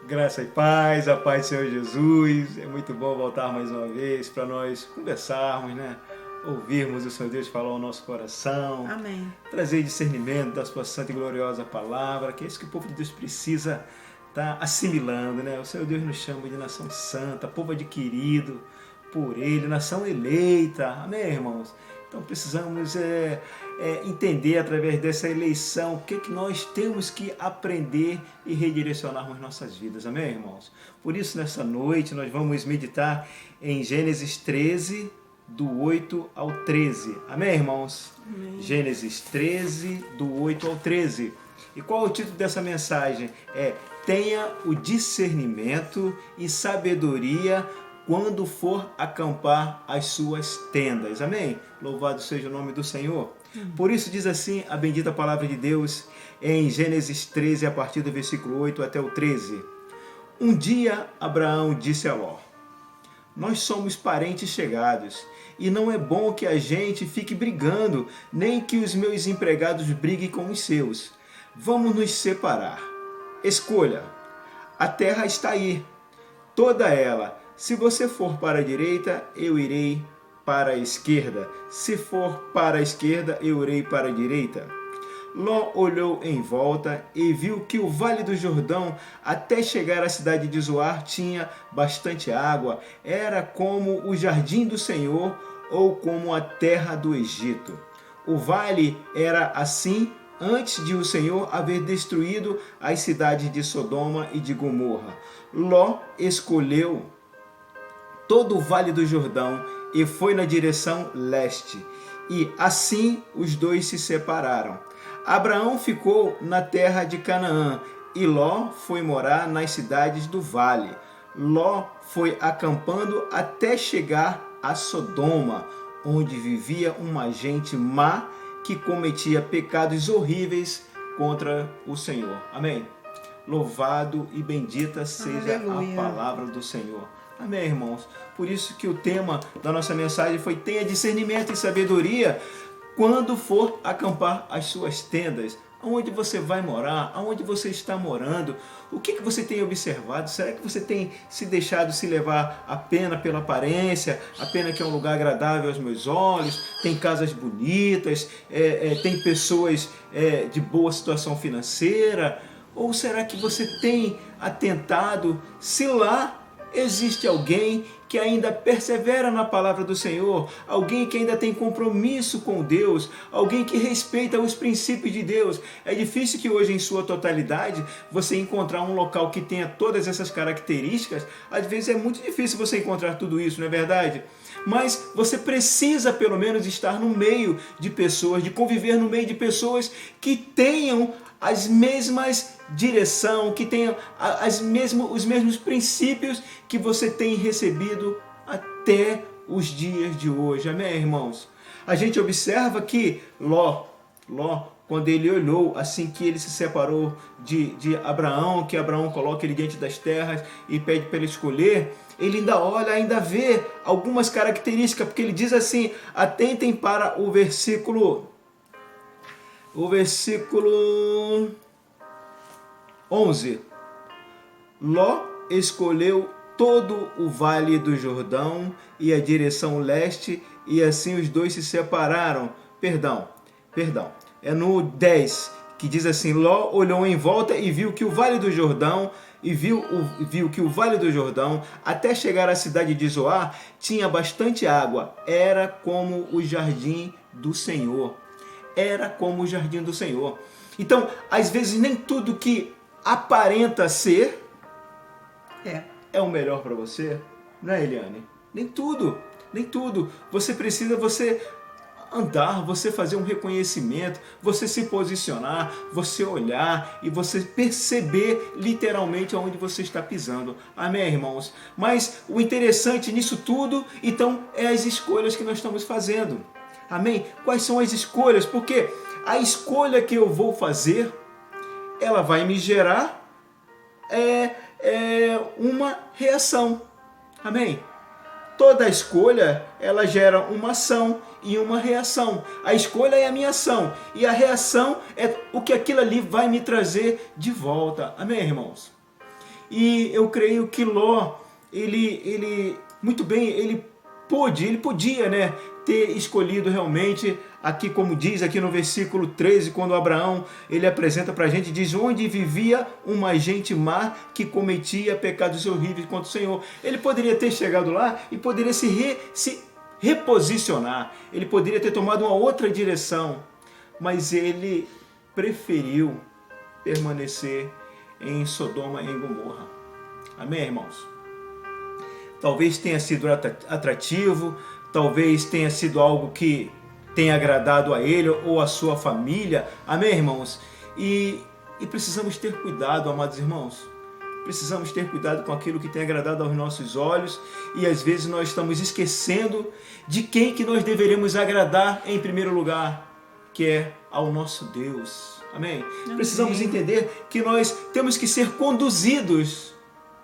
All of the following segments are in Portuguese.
Graça e paz, a paz do Senhor Jesus. É muito bom voltar mais uma vez para nós conversarmos, né? Ouvirmos o Senhor Deus falar ao nosso coração. Amém. Trazer discernimento da sua santa e gloriosa palavra, que é isso que o povo de Deus precisa estar assimilando, né? O Senhor Deus nos chama de nação santa, povo adquirido por Ele, nação eleita. Amém, irmãos? Então precisamos entender através dessa eleição o que nós temos que aprender e redirecionarmos nossas vidas. Amém, irmãos? Por isso, nessa noite, nós vamos meditar em Gênesis 13, do 8 ao 13. Amém, irmãos? Amém. Gênesis 13, do 8 ao 13. E qual é o título dessa mensagem? Tenha o discernimento e sabedoria quando for acampar as suas tendas. Amém? Louvado seja o nome do Senhor. Por isso diz assim a bendita palavra de Deus em Gênesis 13, a partir do versículo 8 até o 13. Um dia Abraão disse a Ló: nós somos parentes chegados, e não é bom que a gente fique brigando, nem que os meus empregados briguem com os seus. Vamos nos separar. Escolha. A terra está aí, toda ela. Se você for para a direita, eu irei para a esquerda. Se for para a esquerda, eu irei para a direita. Ló olhou em volta e viu que o Vale do Jordão, até chegar à cidade de Zoar, tinha bastante água. Era como o jardim do Senhor ou como a terra do Egito. O vale era assim antes de o Senhor haver destruído as cidades de Sodoma e de Gomorra. Ló escolheu todo o Vale do Jordão e foi na direção leste. E assim os dois se separaram. Abraão ficou na terra de Canaã e Ló foi morar nas cidades do vale. Ló foi acampando até chegar a Sodoma, onde vivia uma gente má que cometia pecados horríveis contra o Senhor. Amém? Louvado e bendita seja Aleluia. A palavra do Senhor. Amém, irmãos? Por isso que o tema da nossa mensagem foi: tenha discernimento e sabedoria quando for acampar as suas tendas. Aonde você vai morar? Aonde você está morando? O que você tem observado? Será que você tem se deixado se levar apenas pela aparência? Apenas que é um lugar agradável aos meus olhos? Tem casas bonitas? Tem pessoas de boa situação financeira? Ou será que você tem atentado se lá existe alguém que ainda persevera na palavra do Senhor, alguém que ainda tem compromisso com Deus, alguém que respeita os princípios de Deus? É difícil que hoje, em sua totalidade, você encontrar um local que tenha todas essas características. Às vezes é muito difícil você encontrar tudo isso, não é verdade? Mas você precisa pelo menos estar no meio de pessoas, de conviver no meio de pessoas que tenham as mesmas direção, que tenham os mesmos princípios que você tem recebido até os dias de hoje. Amém, irmãos? A gente observa que Ló, quando ele olhou, assim que ele se separou de Abraão, que Abraão coloca ele diante das terras e pede para ele escolher, ele ainda olha, ainda vê algumas características, porque ele diz assim: atentem para o versículo 11. Ló escolheu todo o Vale do Jordão e a direção leste, e assim os dois se separaram. Perdão. É no 10 que diz assim: Ló olhou em volta e viu que o Vale do Jordão viu que o Vale do Jordão, até chegar à cidade de Zoar, tinha bastante água. Era como o jardim do Senhor. Era como o jardim do Senhor. Então, às vezes, nem tudo que aparenta ser é o melhor para você, não é, Eliane? Nem tudo. Você precisa andar, você fazer um reconhecimento, você se posicionar, você olhar e você perceber literalmente aonde você está pisando. Amém, irmãos? Mas o interessante nisso tudo, então, é as escolhas que nós estamos fazendo. Amém? Quais são as escolhas? Porque a escolha que eu vou fazer, ela vai me gerar uma reação. Amém? Toda escolha, ela gera uma ação e uma reação. A escolha é a minha ação e a reação é o que aquilo ali vai me trazer de volta. Amém, irmãos? E eu creio que Ló, ele muito bem, ele podia, né, ter escolhido realmente, aqui como diz aqui no versículo 13, quando Abraão ele apresenta para a gente, diz: onde vivia uma gente má que cometia pecados horríveis contra o Senhor. Ele poderia ter chegado lá e poderia se reposicionar, ele poderia ter tomado uma outra direção, mas ele preferiu permanecer em Sodoma e em Gomorra. Amém, irmãos? Talvez tenha sido atrativo, talvez tenha sido algo que tenha agradado a ele ou a sua família. Amém, irmãos? E precisamos ter cuidado, amados irmãos. Precisamos ter cuidado com aquilo que tem agradado aos nossos olhos, e às vezes nós estamos esquecendo de quem que nós deveremos agradar em primeiro lugar, que é ao nosso Deus. Amém? Amém. Precisamos entender que nós temos que ser conduzidos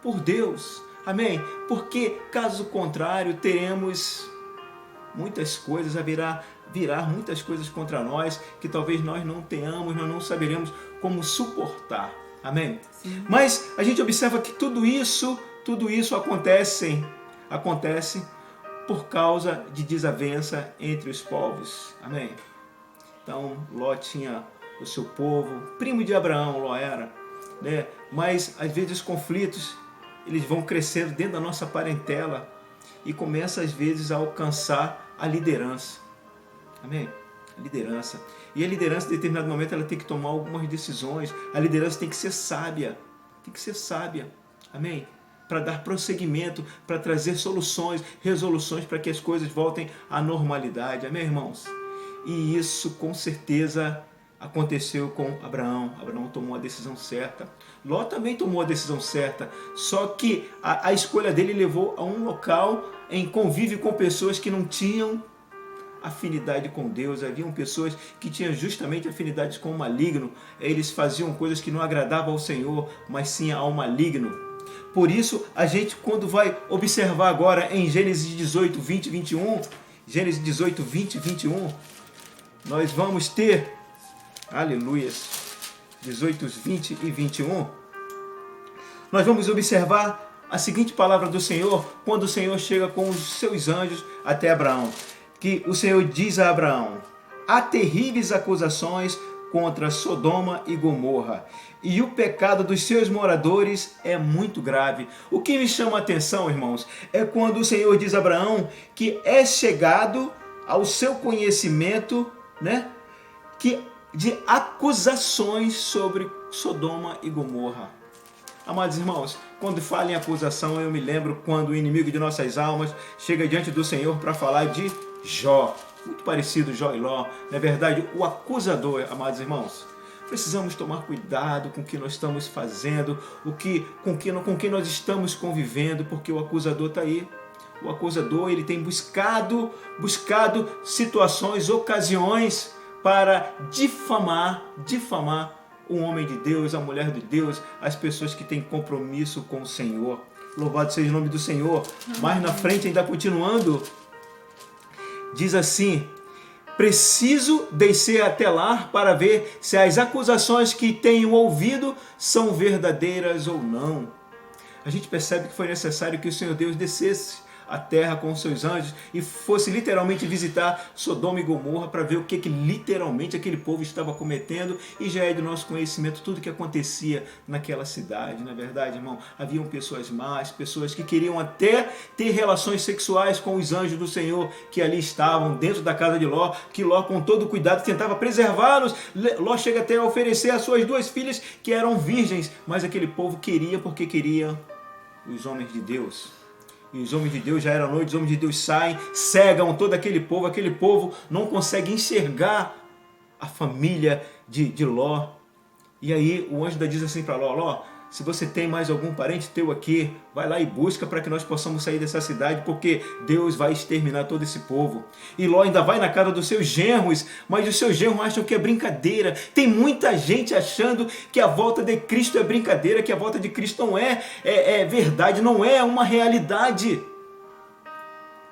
por Deus. Amém? Porque caso contrário teremos muitas coisas, virar muitas coisas contra nós, que talvez nós não tenhamos, nós não saberemos como suportar. Amém? Sim. Mas a gente observa que tudo isso acontece por causa de desavença entre os povos. Amém? Então, Ló tinha o seu povo, primo de Abraão, Ló era, né? Mas às vezes os conflitos, eles vão crescendo dentro da nossa parentela e começa às vezes a alcançar a liderança. Amém? A liderança. E a liderança, em determinado momento, ela tem que tomar algumas decisões. A liderança tem que ser sábia. Tem que ser sábia. Amém? Para dar prosseguimento, para trazer soluções, resoluções, para que as coisas voltem à normalidade. Amém, irmãos? E isso, com certeza, aconteceu com Abraão. Abraão tomou a decisão certa. Ló também tomou a decisão certa. Só que a escolha dele levou a um local em convívio com pessoas que não tinham afinidade com Deus. Haviam pessoas que tinham justamente afinidades com o maligno. Eles faziam coisas que não agradavam ao Senhor, mas sim ao maligno. Por isso, a gente, quando vai observar agora em Gênesis 18, 20 e 21, Gênesis 18, 20 e 21, nós vamos ter, aleluias, 18, 20 e 21, nós vamos observar a seguinte palavra do Senhor, quando o Senhor chega com os seus anjos até Abraão. Que o Senhor diz a Abraão: há terríveis acusações contra Sodoma e Gomorra, e o pecado dos seus moradores é muito grave. O que me chama a atenção, irmãos, é quando o Senhor diz a Abraão que é chegado ao seu conhecimento, né, de acusações sobre Sodoma e Gomorra. Amados irmãos, quando falo em acusação, eu me lembro quando o inimigo de nossas almas chega diante do Senhor para falar de Jó, muito parecido Jó e Ló, não é verdade? O acusador, amados irmãos. Precisamos tomar cuidado com o que nós estamos fazendo, com quem nós estamos convivendo, porque o acusador está aí. O acusador, ele tem buscado situações, ocasiões para difamar o homem de Deus, a mulher de Deus, as pessoas que têm compromisso com o Senhor. Louvado seja o nome do Senhor. Mais na frente, ainda continuando, diz assim: preciso descer até lá para ver se as acusações que tenho ouvido são verdadeiras ou não. A gente percebe que foi necessário que o Senhor Deus descesse a terra com os seus anjos e fosse literalmente visitar Sodoma e Gomorra para ver o que literalmente aquele povo estava cometendo, e já é do nosso conhecimento tudo que acontecia naquela cidade, não é verdade, irmão? Haviam pessoas más, pessoas que queriam até ter relações sexuais com os anjos do Senhor que ali estavam dentro da casa de Ló, que Ló com todo cuidado tentava preservá-los. Ló chega até a oferecer as suas 2 filhas que eram virgens, mas aquele povo queria porque queria os homens de Deus. E os homens de Deus, já era noite, os homens de Deus saem, cegam todo aquele povo não consegue enxergar a família de Ló. E aí o anjo diz assim para Ló: Ló, se você tem mais algum parente teu aqui, vai lá e busca para que nós possamos sair dessa cidade, porque Deus vai exterminar todo esse povo. E Ló ainda vai na casa dos seus genros, mas os seus genros acham que é brincadeira. Tem muita gente achando que a volta de Cristo é brincadeira, que a volta de Cristo não é verdade, não é uma realidade.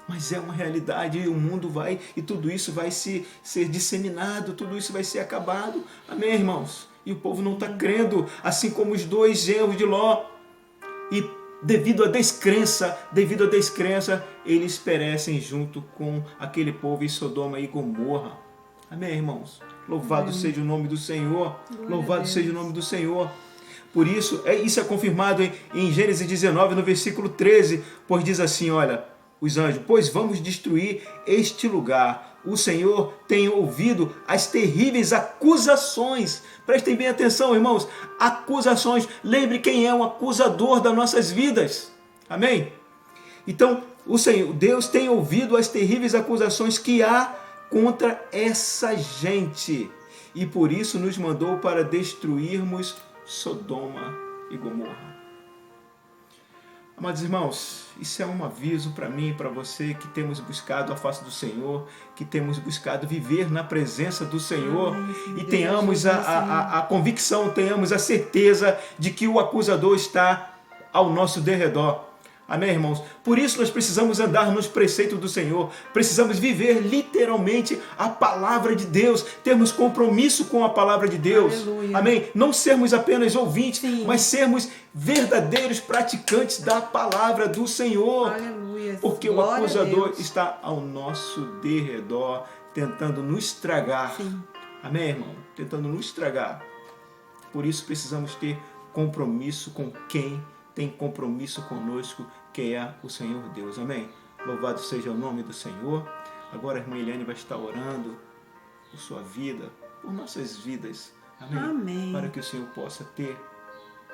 Mas é uma realidade, e o mundo vai, e tudo isso vai ser disseminado, tudo isso vai ser acabado. Amém, irmãos? E o povo não está crendo, assim como os 2 genros de Ló. e devido à descrença, eles perecem junto com aquele povo em Sodoma e Gomorra. Amém, irmãos? Louvado seja o nome do Senhor. Louvado seja o nome do Senhor. Por isso, isso é confirmado em Gênesis 19, no versículo 13, pois diz assim, olha, os anjos, pois vamos destruir este lugar. O Senhor tem ouvido as terríveis acusações. Prestem bem atenção, irmãos. Acusações. Lembre quem é o acusador das nossas vidas. Amém? Então, o Senhor, Deus tem ouvido as terríveis acusações que há contra essa gente. E por isso nos mandou para destruirmos Sodoma e Gomorra. Amados irmãos, isso é um aviso para mim e para você que temos buscado a face do Senhor, que temos buscado viver na presença do Senhor e tenhamos a convicção, tenhamos a certeza de que o acusador está ao nosso derredor. Amém, irmãos? Por isso nós precisamos andar nos preceitos do Senhor, precisamos viver literalmente a palavra de Deus, termos compromisso com a palavra de Deus. Aleluia. Amém? Não sermos apenas ouvintes, Sim. mas sermos verdadeiros praticantes da palavra do Senhor. Aleluia. Porque Glória o a acusador Deus. está ao nosso derredor, tentando nos estragar. Sim. Amém, irmão? Tentando nos estragar. Por isso precisamos ter compromisso com quem tem compromisso conosco, que é o Senhor Deus. Amém? Louvado seja o nome do Senhor. Agora a irmã Eliane vai estar orando por sua vida, por nossas vidas. Amém? Amém. Para que o Senhor possa ter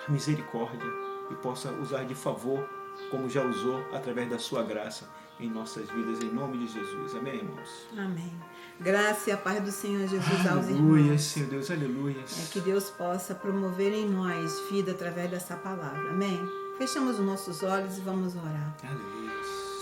a misericórdia e possa usar de favor, como já usou através da sua graça em nossas vidas, em nome de Jesus. Amém, irmãos? Amém. Graça e a paz do Senhor Jesus aos Aleluia, irmãos. Senhor Deus, aleluia. Que Deus possa promover em nós vida através dessa palavra. Amém? Fechamos os nossos olhos e vamos orar. Aleluia.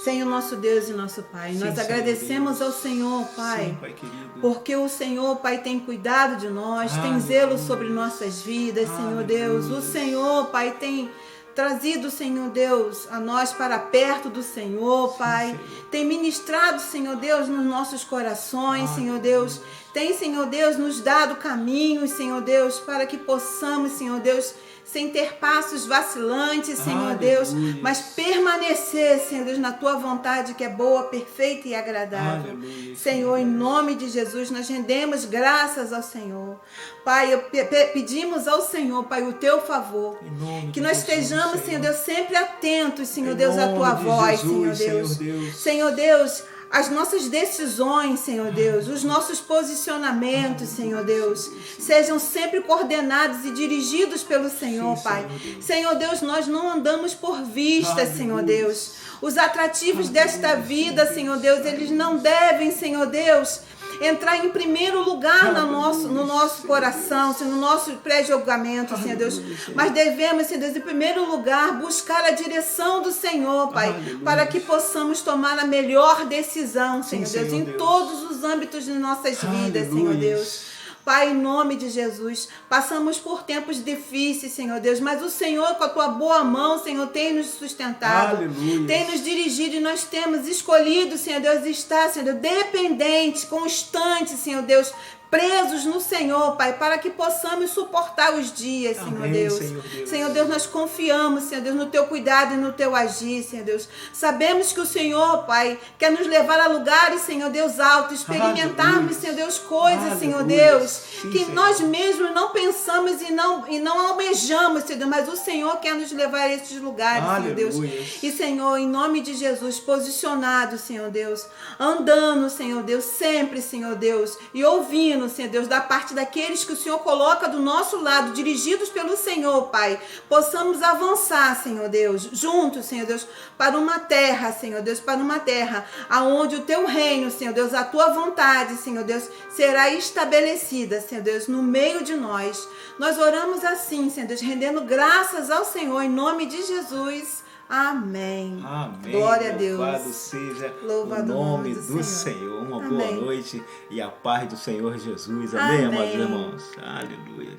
Senhor nosso Deus e nosso Pai, nós Sim, agradecemos Senhor ao Senhor, Pai, Sim, Pai querido. porque o Senhor, Pai, tem cuidado de nós, tem Aleluia. zelo sobre nossas vidas, Senhor Aleluia. Deus. O Senhor, Pai, tem trazido, Senhor Deus, a nós para perto do Senhor, Pai. Senhor. Tem ministrado, Senhor Deus, nos nossos corações, Aleluia. Senhor Deus. Tem, Senhor Deus, nos dado caminhos, Senhor Deus, para que possamos, Senhor Deus, sem ter passos vacilantes, Senhor Aleluia. Deus, mas permanecer, Senhor Deus, na Tua vontade que é boa, perfeita e agradável. Aleluia, Senhor, em nome de Jesus, nós rendemos graças ao Senhor. Pai, pedimos ao Senhor, Pai, o Teu favor. Em nome Que de nós Jesus, estejamos, Senhor Deus, sempre atentos, Senhor Em Deus, à nome Tua de voz, Jesus, Senhor Deus. Senhor Deus. Senhor Deus, as nossas decisões, Senhor Deus, os nossos posicionamentos, Senhor Deus, sejam sempre coordenados e dirigidos pelo Senhor, Sim, Pai. Senhor Deus. Senhor Deus, nós não andamos por vista, Aleluia. Senhor Deus. Os atrativos desta vida, Senhor Deus, eles não devem, Senhor Deus, entrar em primeiro lugar no nosso coração, Senhor, no nosso pré-julgamento, Senhor Deus. Mas devemos, Senhor Deus, em primeiro lugar, buscar a direção do Senhor, Pai, Aleluia. para que possamos tomar a melhor decisão, Senhor Sim, Deus, Senhor em Deus. todos os âmbitos de nossas vidas, Senhor Aleluia. Deus. Pai, em nome de Jesus, passamos por tempos difíceis, Senhor Deus, mas o Senhor, com a Tua boa mão, Senhor, tem nos sustentado, Aleluia. tem nos dirigido e nós temos escolhido, Senhor Deus, estar, Senhor Deus, dependentes, constantes, Senhor Deus, presos no Senhor, Pai, para que possamos suportar os dias, Senhor Amém, Deus. Senhor Deus. Senhor Deus, nós confiamos, Senhor Deus, no Teu cuidado e no Teu agir, Senhor Deus. Sabemos que o Senhor, Pai, quer nos levar a lugares, Senhor Deus, altos, experimentarmos, Aleluia. Senhor Deus, coisas, Aleluia. Senhor Deus, Sim, que Senhor. nós mesmos não pensamos e não almejamos, Senhor Deus, mas o Senhor quer nos levar a esses lugares, Senhor Deus. Aleluia. E, Senhor, em nome de Jesus, posicionado, Senhor Deus, andando, Senhor Deus, sempre, Senhor Deus, e ouvindo, Senhor Deus, da parte daqueles que o Senhor coloca do nosso lado, dirigidos pelo Senhor, Pai, possamos avançar, Senhor Deus, juntos, Senhor Deus, para uma terra, Senhor Deus, para uma terra aonde o Teu reino, Senhor Deus, a Tua vontade, Senhor Deus, será estabelecida, Senhor Deus, no meio de nós. Nós oramos assim, Senhor Deus, rendendo graças ao Senhor, em nome de Jesus. Amém. Amém. Glória a Deus. Louvado seja Louvado o nome do do Senhor. Senhor. Uma Amém. boa noite e a paz do Senhor Jesus. Amém, Amém. amados irmãos. Aleluia.